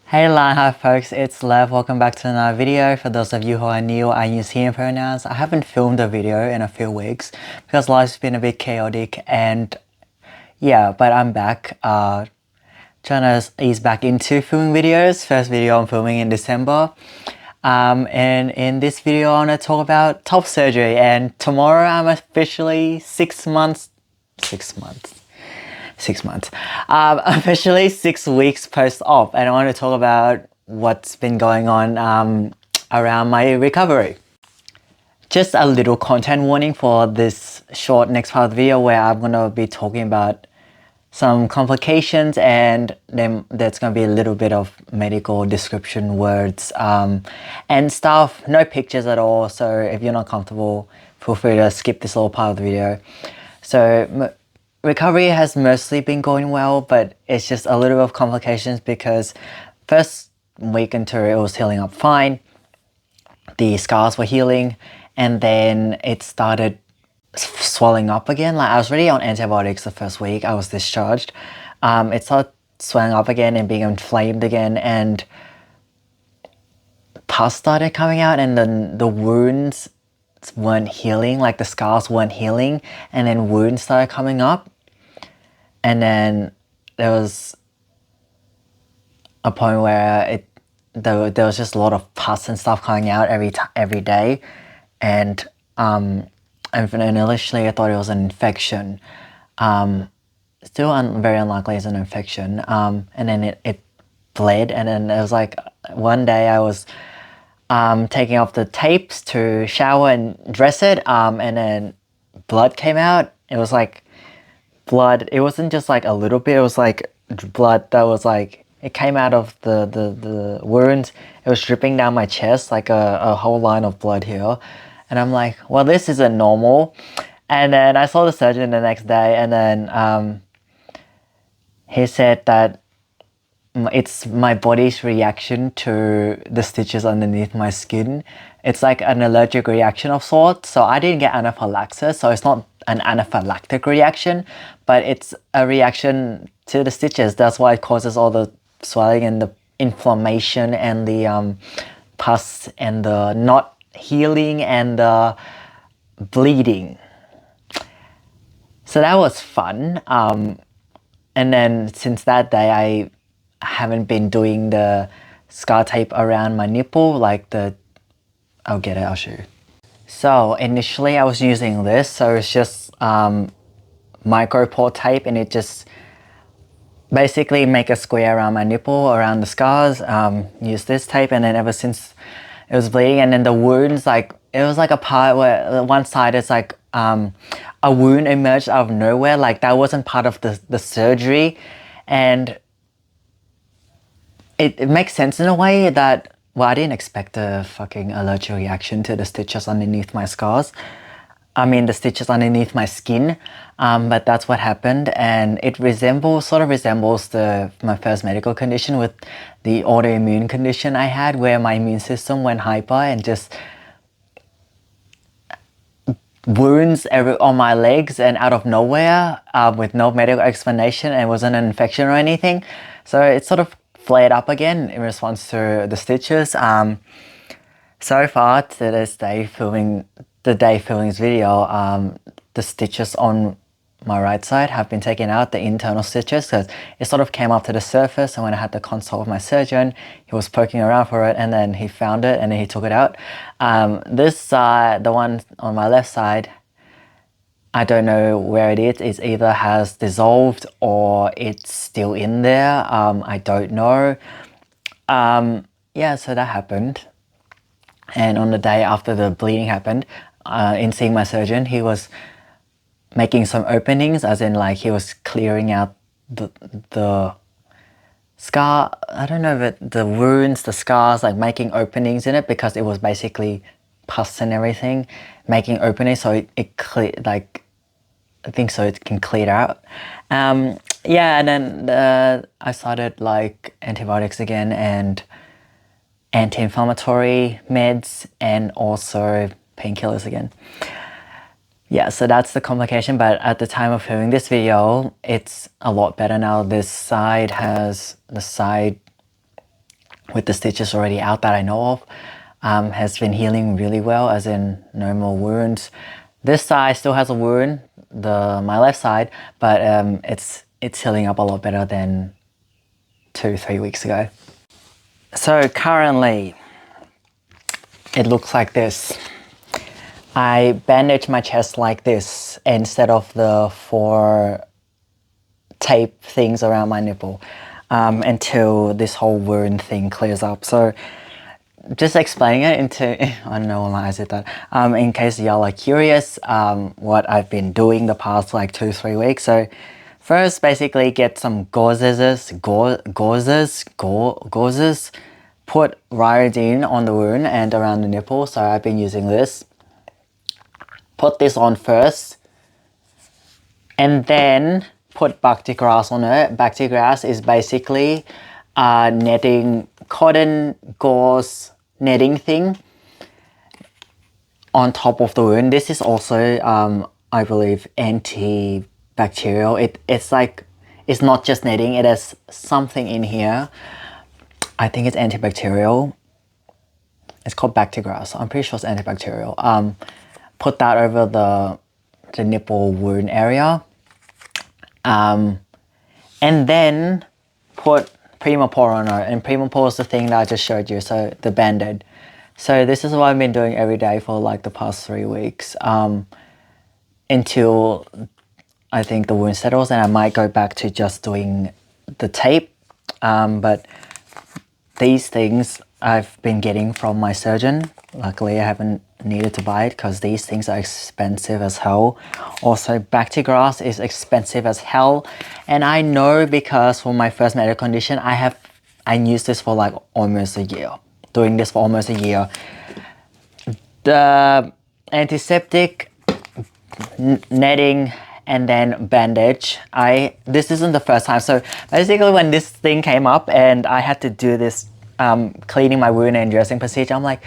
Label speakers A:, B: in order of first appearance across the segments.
A: Hey hi folks, it's Lev. Welcome back to another video. For those of you who are new, I use he and pronouns. I haven't filmed a video in a few weeks because life's been a bit chaotic and yeah, but I'm back. Trying to ease back into filming videos. First video I'm filming in December. And in this video I want to talk about top surgery, and tomorrow I'm officially 6 months. Officially 6 weeks post-op, and I want to talk about what's been going on around my recovery. Just a little content warning for this short next part of the video where I'm going to be talking about some complications, and then there's going to be a little bit of medical description words and stuff. No pictures at all, so if you're not comfortable, feel free to skip this little part of the video. So recovery has mostly been going well, but it's just a little bit of complications because first week into it was healing up fine. The scars were healing, and then it started swelling up again. Like I was already on antibiotics the first week I was discharged. It started swelling up again and being inflamed again, and pus started coming out, and then the wounds weren't healing, like the scars weren't healing, and then wounds started coming up. And then there was a point where there was just a lot of pus and stuff coming out every day, and initially I thought it was an infection. Still very unlikely it's an infection. And then it bled, and then it was like one day I was taking off the tapes to shower and dress it, and then blood came out. It was like blood. It wasn't just like a little bit, it was like blood that was like, it came out of the wounds. It was dripping down my chest, like a whole line of blood here. And I'm like, well, this isn't normal. And then I saw the surgeon the next day, and then he said that it's my body's reaction to the stitches underneath my skin. It's like an allergic reaction of sorts. So I didn't get anaphylaxis, so it's not an anaphylactic reaction, but it's a reaction to the stitches. That's why it causes all the swelling and the inflammation and the pus and the not healing and the bleeding. So that was fun. And then since that day, I haven't been doing the scar tape around my nipple, like I'll show you. So initially I was using this, so it's just micro pore tape, and it just basically make a square around my nipple, around the scars, use this tape, and then ever since it was bleeding, and then the wounds, like it was like a part where one side is like a wound emerged out of nowhere, like that wasn't part of the surgery, and it makes sense in a way that, well, I didn't expect a fucking allergic reaction to the stitches underneath my scars. I mean, the stitches underneath my skin, but that's what happened, and it sort of resembles my first medical condition with the autoimmune condition I had, where my immune system went hyper and just wounds on my legs and out of nowhere with no medical explanation, and it wasn't an infection or anything. So it sort of flared up again in response to the stitches. So far to this day, filming this video, the stitches on my right side have been taken out, the internal stitches, because it sort of came up to the surface, and when I had the consult with my surgeon, he was poking around for it, and then he found it and then he took it out. This side, the one on my left side, I don't know where it is. It either has dissolved or it's still in there. I don't know. Yeah, so that happened. And on the day after the bleeding happened, in seeing my surgeon, he was making some openings, as in like he was clearing out the scar. I don't know, but the wounds, the scars, like making openings in it, because it was basically pus and everything, making openings so it cleared, like I think so it can clear out. Yeah, and then I started like antibiotics again and anti-inflammatory meds and also painkillers again. Yeah, so that's the complication, but at the time of filming this video, it's a lot better now. The side with the stitches already out that I know of, has been healing really well, as in no more wounds. This side still has a wound, my left side, but it's healing up a lot better than 2-3 weeks ago. So currently, it looks like this. I bandage my chest like this instead of the 4 tape things around my nipple, until this whole wound thing clears up. So just explaining it into, I don't know why I said that, in case y'all are curious, what I've been doing the past like 2-3 weeks. So first, basically get some gauzes, put Ryoidine on the wound and around the nipple. So I've been using this. Put this on first, and then put Bhakti grass on it. Bhakti grass is basically netting, cotton gauze netting thing on top of the wound. This is also, I believe, antibacterial. It's like, it's not just netting, it has something in here. I think it's antibacterial. It's called Bhakti grass. I'm pretty sure it's antibacterial. Put that over the nipple wound area. And then put Primapore on it. And Primapore is the thing that I just showed you, so the Band-Aid. So this is what I've been doing every day for like the past 3 weeks, until I think the wound settles, and I might go back to just doing the tape. But these things I've been getting from my surgeon. Luckily, I haven't needed to buy it because these things are expensive as hell. Also, Bhakti grass is expensive as hell, and I know because for my first medical condition, I used this for like almost a year. Doing this for almost a year. The antiseptic, netting, and then bandage. This isn't the first time. So basically, when this thing came up and I had to do this cleaning my wound and dressing procedure, I'm like,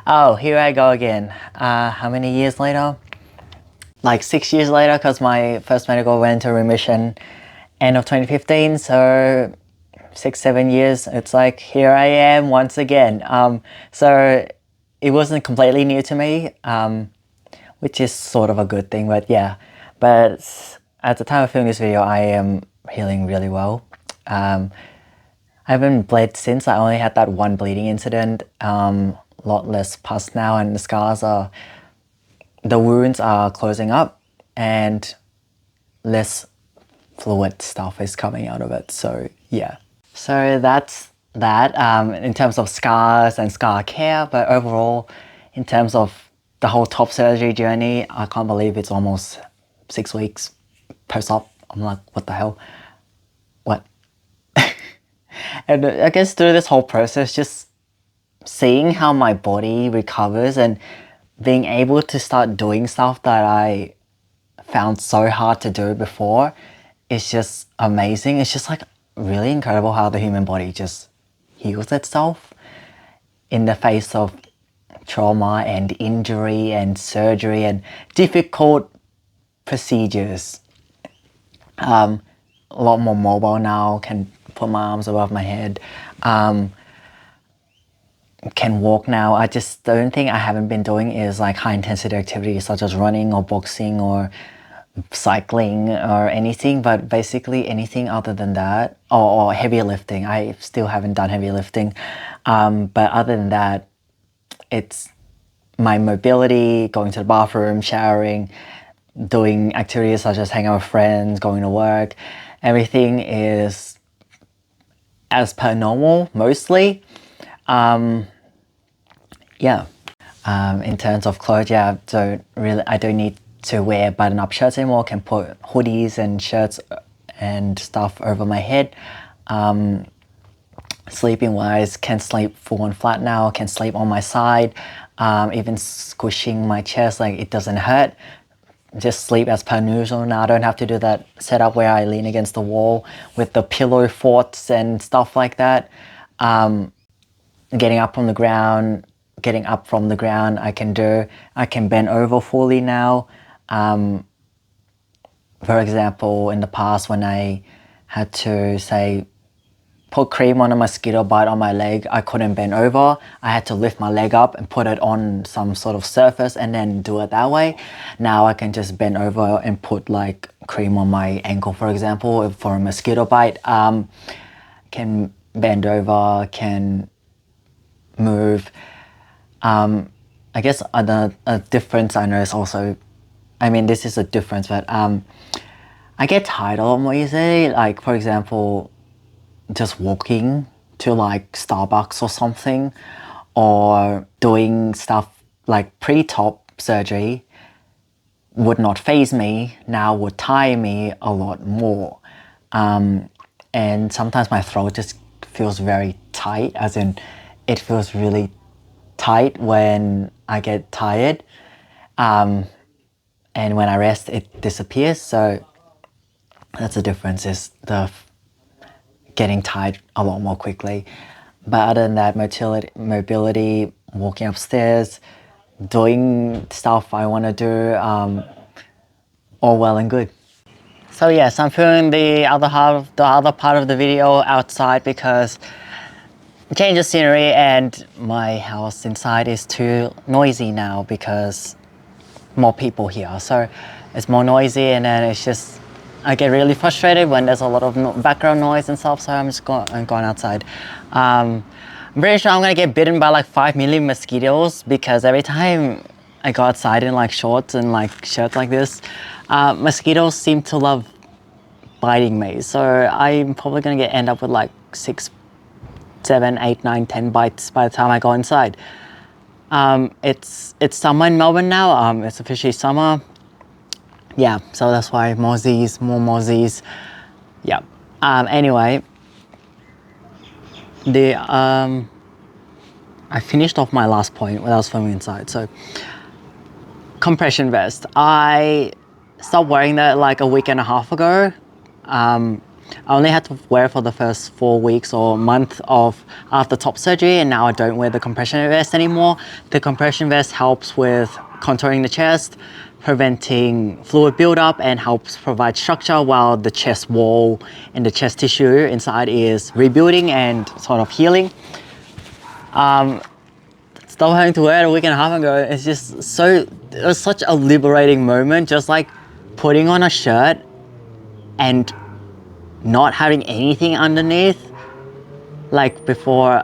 A: oh, here I go again. How many years later? Like 6 years later, because my first medical went into remission end of 2015. So 6-7 years, it's like, here I am once again. So it wasn't completely new to me, which is sort of a good thing, but yeah. But at the time of filming this video, I am healing really well. I haven't bled since. I only had that one bleeding incident. Lot less pus now, and the wounds are closing up and less fluid stuff is coming out of it. So yeah. So that's that in terms of scars and scar care, but overall in terms of the whole top surgery journey, I can't believe it's almost 6 weeks post-op. I'm like, what the hell? What? And I guess through this whole process, just seeing how my body recovers and being able to start doing stuff that I found so hard to do before is just amazing. It's just like really incredible how the human body just heals itself in the face of trauma and injury and surgery and difficult procedures. A lot more mobile now, can put my arms above my head. Can walk now. The only thing I haven't been doing is like high intensity activities such as running or boxing or cycling or anything, but basically anything other than that, or heavy lifting. I still haven't done heavy lifting, but other than that, it's my mobility, going to the bathroom, showering, doing activities such as hanging out with friends, going to work. Everything is as per normal, mostly. Yeah. In terms of clothes, yeah, I don't need to wear button-up shirts anymore. Can put hoodies and shirts and stuff over my head. Sleeping wise, can sleep full and flat now. Can sleep on my side. Even squishing my chest, like it doesn't hurt. Just sleep as per usual now. I don't have to do that setup where I lean against the wall with the pillow forts and stuff like that. Getting up from the ground, I can bend over fully now. For example, in the past when I had to say put cream on a mosquito bite on my leg, I couldn't bend over. I had to lift my leg up and put it on some sort of surface and then do it that way. Now I can just bend over and put like cream on my ankle, for example, for a mosquito bite. Can bend over, can move. I guess a difference I notice also, I mean, this is a difference, but I get tired a lot more easily. Like, for example, just walking to like Starbucks or something, or doing stuff like pre-top surgery would not faze me, now would tire me a lot more. And sometimes my throat just feels very tight, as in it feels really tight when I get tired. And when I rest, it disappears. So that's the difference, is the getting tired a lot more quickly. But other than that, mobility, walking upstairs, doing stuff I want to do, all well and good. So yes, I'm filming the other part of the video outside because change of scenery, and my house inside is too noisy now because more people here. So it's more noisy, and then it's just, I get really frustrated when there's a lot of background noise and stuff, so I'm going outside. I'm pretty sure I'm gonna get bitten by like 5 million mosquitoes because every time I go outside in like shorts and like shirts like this, mosquitoes seem to love biting me. So I'm probably gonna end up with like 6, 7, 8, 9, 10 bites by the time I go inside. It's summer in Melbourne now. It's officially summer. Yeah, so that's why more mozzies. Yeah. Anyway, I finished off my last point when I was filming inside. So, compression vest. I stopped wearing that like a week and a half ago. I only had to wear it for the first 4 weeks or month after top surgery, and now I don't wear the compression vest anymore. The compression vest helps with contouring the chest, preventing fluid buildup, and helps provide structure while the chest wall and the chest tissue inside is rebuilding and sort of healing. Stop having to wear it a week and a half ago. It's just it was such a liberating moment, just like putting on a shirt and not having anything underneath. Like before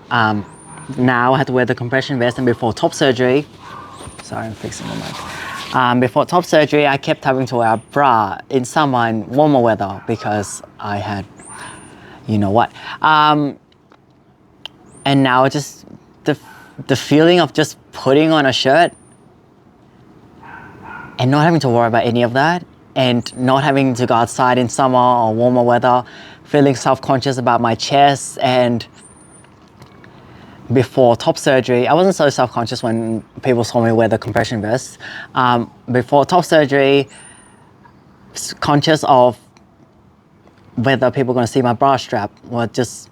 A: now I had to wear the compression vest, and before top surgery, sorry, I'm fixing the mic. Before top surgery, I kept having to wear a bra in summer and warmer weather because I had, you know what. And now just the feeling of just putting on a shirt and not having to worry about any of that, and not having to go outside in summer or warmer weather, feeling self-conscious about my chest. And before top surgery, I wasn't so self-conscious when people saw me wear the compression vest. Before top surgery, conscious of whether people were going to see my bra strap, or just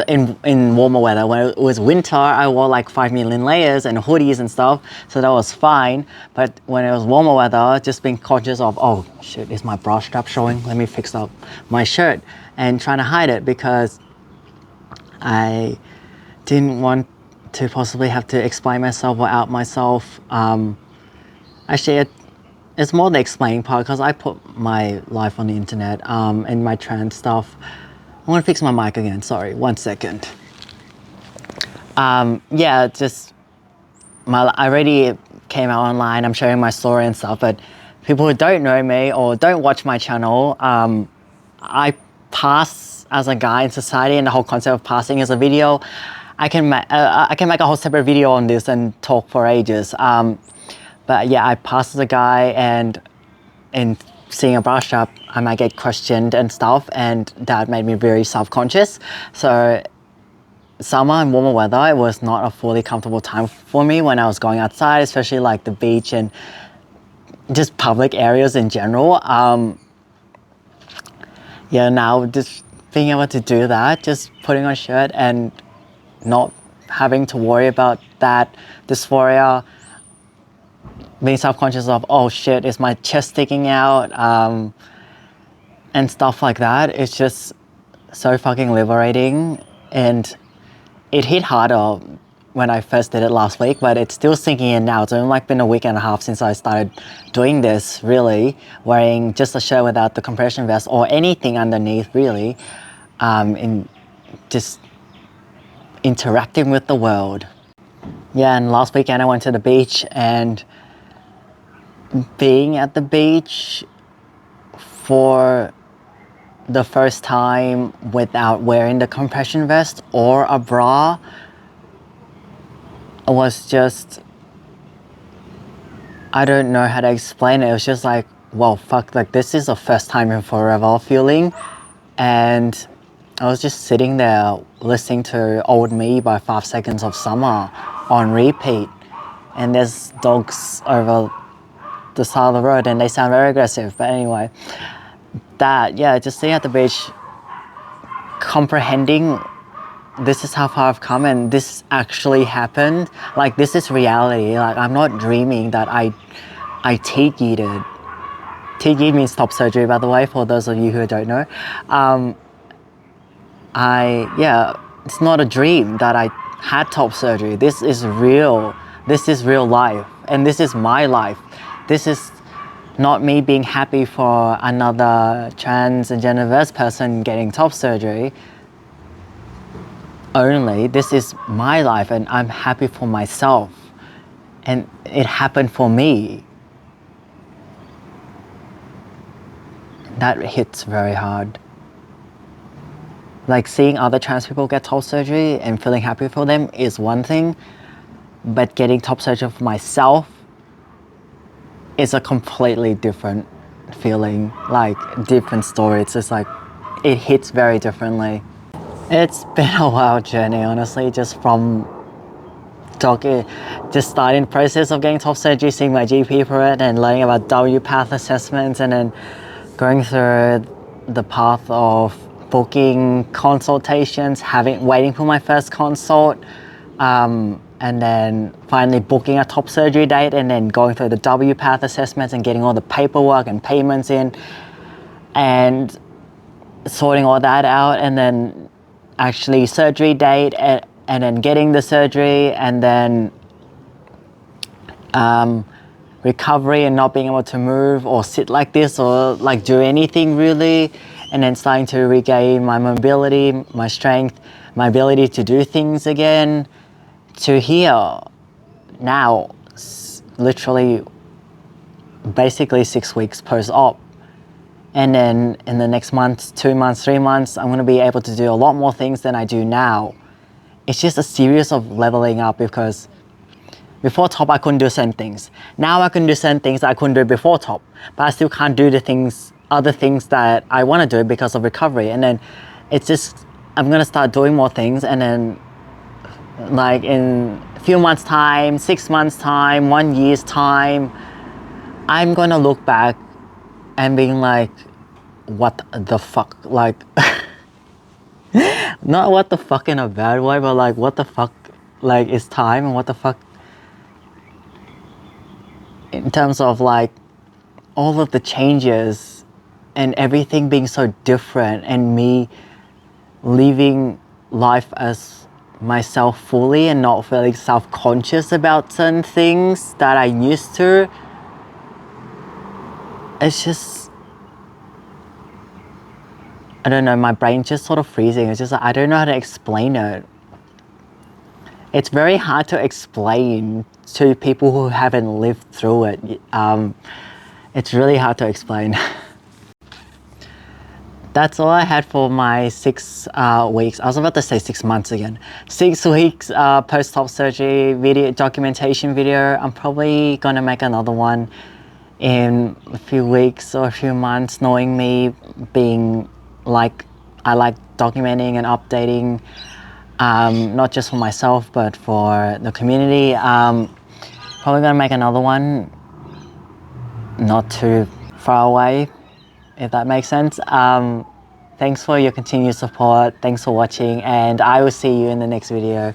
A: in warmer weather. When it was winter, I wore like 5 million layers and hoodies and stuff, so that was fine. But when it was warmer weather, just being conscious of, oh shit, is my bra strap showing? Let me fix up my shirt, and trying to hide it because I didn't want to possibly have to explain myself or out myself. Actually, it's more the explaining part because I put my life on the internet and my trans stuff. I want to fix my mic again, sorry, 1 second. Yeah, just, I already came out online, I'm sharing my story and stuff, but people who don't know me or don't watch my channel, I pass as a guy in society, and the whole concept of passing as a video, I can make a whole separate video on this and talk for ages. But yeah, I pass as a guy, and in seeing a bra strap, I might get questioned and stuff, and that made me very self-conscious. So summer and warmer weather, it was not a fully comfortable time for me when I was going outside, especially like the beach and just public areas in general. Yeah, now just being able to do that, just putting on a shirt and not having to worry about that dysphoria, being self-conscious of, oh shit, is my chest sticking out, and stuff like that. It's just so fucking liberating, and it hit harder when I first did it last week, but it's still sinking in now. It's only like been a week and a half since I started doing this, really, wearing just a shirt without the compression vest or anything underneath, really, in just interacting with the world. Yeah, and last weekend I went to the beach, and being at the beach for the first time without wearing the compression vest or a bra was just, I don't know how to explain it. It was just like, well, fuck, like this is the first time in forever feeling. And I was just sitting there listening to Old Me by 5 Seconds of Summer on repeat. And there's dogs over the side of the road and they sound very aggressive. But anyway, just sitting at the beach, comprehending this is how far I've come and this actually happened. Like, this is reality. Like, I'm not dreaming that I teeth yeeted. Teeth yeet means top surgery, by the way, for those of you who don't know. It's not a dream that I had top surgery. This is real. This is real life. And this is my life. This is not me being happy for another trans and gender-diverse person getting top surgery only. This is my life and I'm happy for myself. And it happened for me. That hits very hard. Like, seeing other trans people get top surgery and feeling happy for them is one thing, but getting top surgery for myself is a completely different feeling, like different story. It's just like, it hits very differently. It's been a wild journey, honestly, just from just starting the process of getting top surgery, seeing my GP for it and learning about WPATH assessments, and then going through the path of booking consultations, waiting for my first consult, and then finally booking a top surgery date, and then going through the WPATH assessments and getting all the paperwork and payments in and sorting all that out, and then actually surgery date, and then getting the surgery, and then recovery and not being able to move or sit like this or like do anything really, and then starting to regain my mobility, my strength, my ability to do things again, to here now, literally basically 6 weeks post-op. And then in the next month, 2 months, 3 months, I'm going to be able to do a lot more things than I do now. It's just a series of leveling up, because before top, I couldn't do certain things. Now I can do certain things that I couldn't do before top, but I still can't do other things that I want to do because of recovery. And then it's just, I'm going to start doing more things. And then like in a few months time, 6 months time, 1 year's time, I'm going to look back and being like, what the fuck, like, not what the fuck in a bad way, but like, what the fuck, like, is time, and what the fuck, in terms of like, all of the changes, and everything being so different, and me living life as myself fully, and not feeling self-conscious about certain things that I used to. It's just, I don't know, my brain's just sort of freezing. It's just like, I don't know how to explain it. It's very hard to explain to people who haven't lived through it. It's really hard to explain. That's all I had for my 6 weeks. I was about to say 6 months again. 6 weeks post-op surgery video, documentation video. I'm probably gonna make another one in a few weeks or a few months, knowing me being like, I like documenting and updating, not just for myself, but for the community. Probably gonna make another one not too far away, if that makes sense. Thanks for your continued support. Thanks for watching, and I will see you in the next video.